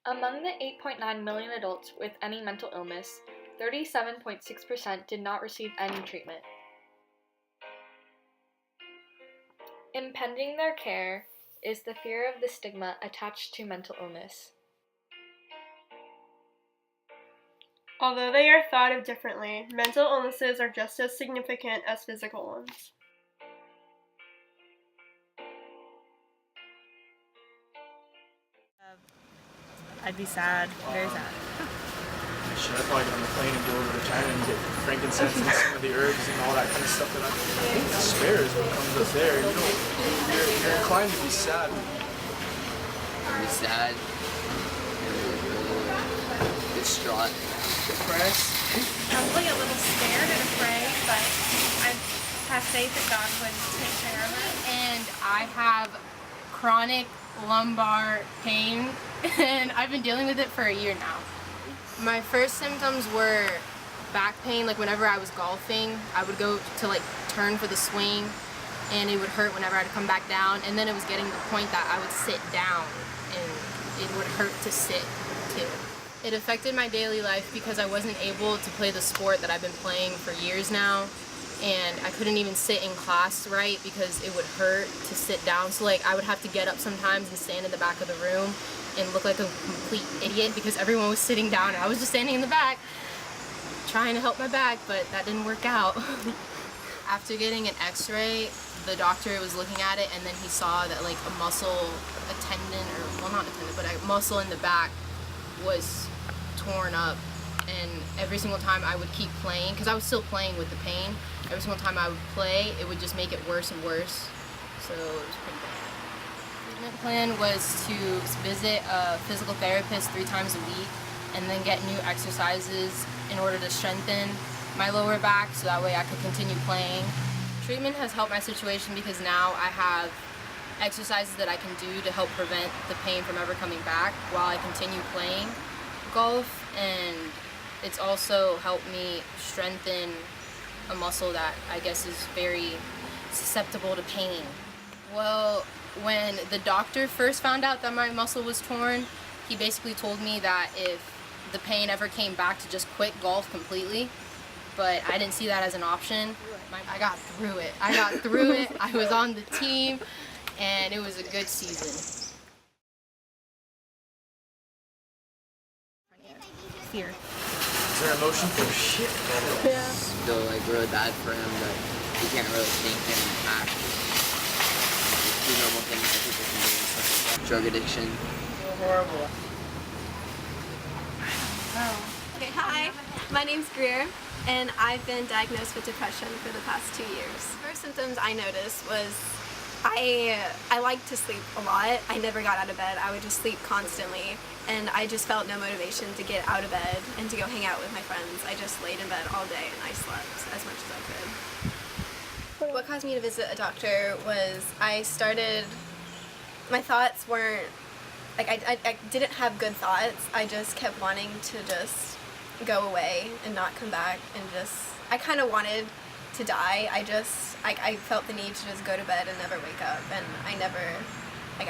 Among the 8.9 million adults with any mental illness, 37.6% did not receive any treatment. Impeding their care is the fear of the stigma attached to mental illness. Although they are thought of differently, mental illnesses are just as significant as physical ones. I'd be sad, very sad. Shit, I'd probably get on the plane and go over to China and get frankincense and some of the herbs and all that kind of stuff that I think spares what comes up there. You know, you're inclined to be sad. I'd be sad. Really distraught. Depressed. Probably a little scared and afraid, but I have faith that God would take care of it. And I have chronic lumbar pain, and I've been dealing with it for a year now. My first symptoms were back pain. Like whenever I was golfing, I would go to turn for the swing, and it would hurt whenever I'd come back down. And then it was getting to the point that I would sit down, and it would hurt to sit too. It affected my daily life because I wasn't able to play the sport that I've been playing for years now, and I couldn't even sit in class right because it would hurt to sit down. So I would have to get up sometimes and stand in the back of the room and look like a complete idiot because everyone was sitting down and I was just standing in the back trying to help my back, but that didn't work out. After getting an x-ray, the doctor was looking at it, and then he saw that a muscle, a tendon, or well, not a tendon, but a muscle in the back was torn up. And every single time I would keep playing, because I was still playing with the pain, every single time I would play, it would just make it worse and worse. So it was pretty bad. The treatment plan was to visit a physical therapist 3 times a week and then get new exercises in order to strengthen my lower back so that way I could continue playing. Treatment has helped my situation because now I have exercises that I can do to help prevent the pain from ever coming back while I continue playing golf, and it's also helped me strengthen a muscle that I guess is very susceptible to pain. Well, when the doctor first found out that my muscle was torn, he basically told me that if the pain ever came back to just quit golf completely, but I didn't see that as an option. I got through it. I was on the team, and it was a good season. Fear. Is there emotion? Oh shit. Yeah. Feel really bad for him, but he can't really think and act. Do normal things that people can do and stuff like that. Drug addiction. Horrible. Okay, hi, my name's Greer, and I've been diagnosed with depression for the past 2 years. First symptoms I noticed was I liked to sleep a lot. I never got out of bed. I would just sleep constantly, and I just felt no motivation to get out of bed and to go hang out with my friends. I just laid in bed all day and I slept as much as I could. What caused me to visit a doctor was my thoughts weren't, I didn't have good thoughts. I just kept wanting to just go away and not come back, and I kind of wanted to die. I felt the need to just go to bed and never wake up, and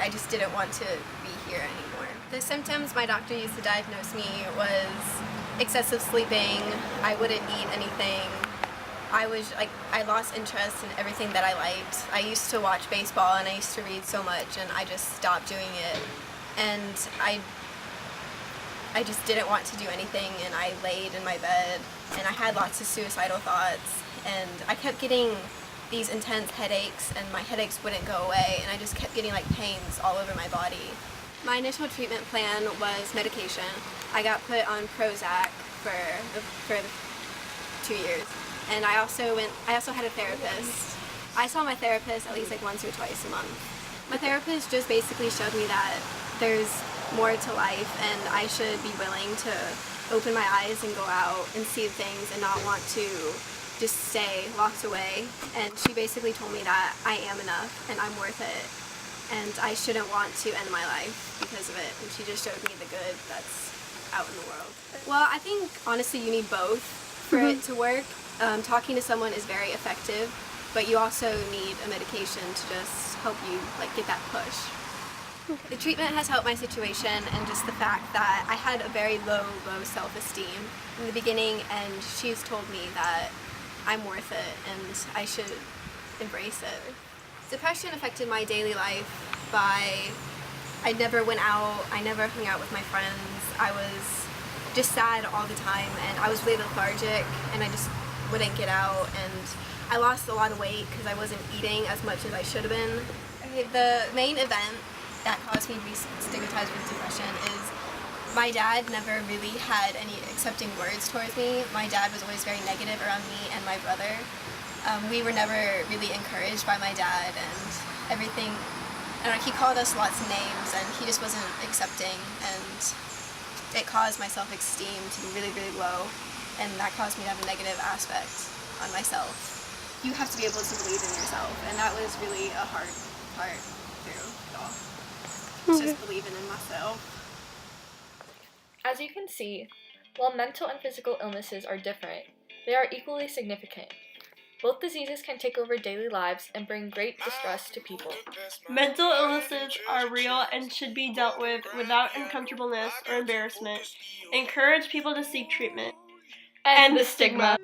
I just didn't want to be here anymore. The symptoms my doctor used to diagnose me was excessive sleeping. I wouldn't eat anything. I lost interest in everything that I liked. I used to watch baseball and I used to read so much, and I just stopped doing it. And I just didn't want to do anything, and I laid in my bed, and I had lots of suicidal thoughts, and I kept getting these intense headaches, and my headaches wouldn't go away, and I just kept getting pains all over my body. My initial treatment plan was medication. I got put on Prozac for 2 years, and I also had a therapist. I saw my therapist at least once or twice a month. My therapist just basically showed me that there's more to life, and I should be willing to open my eyes and go out and see things and not want to just stay locked away. And she basically told me that I am enough and I'm worth it, and I shouldn't want to end my life because of it. And she just showed me the good that's out in the world. Well, I think honestly you need both for it to work. Talking to someone is very effective, but you also need a medication to just help you get that push. The treatment has helped my situation, and just the fact that I had a very low self-esteem in the beginning, and she's told me that I'm worth it and I should embrace it. Depression affected my daily life by I never went out, I never hung out with my friends, I was just sad all the time, and I was really lethargic, and I just wouldn't get out, and I lost a lot of weight because I wasn't eating as much as I should have been. The main event that caused me to be stigmatized with depression is my dad never really had any accepting words towards me. My dad was always very negative around me and my brother. We were never really encouraged by my dad, and everything, he called us lots of names, and he just wasn't accepting, and it caused my self-esteem to be really, really low, and that caused me to have a negative aspect on myself. You have to be able to believe in yourself, and that was really a hard part through it all. Just believing in myself. As you can see, while mental and physical illnesses are different, they are equally significant. Both diseases can take over daily lives and bring great distress to people. Mental illnesses are real and should be dealt with without uncomfortableness or embarrassment. Encourage people to seek treatment. End the stigma.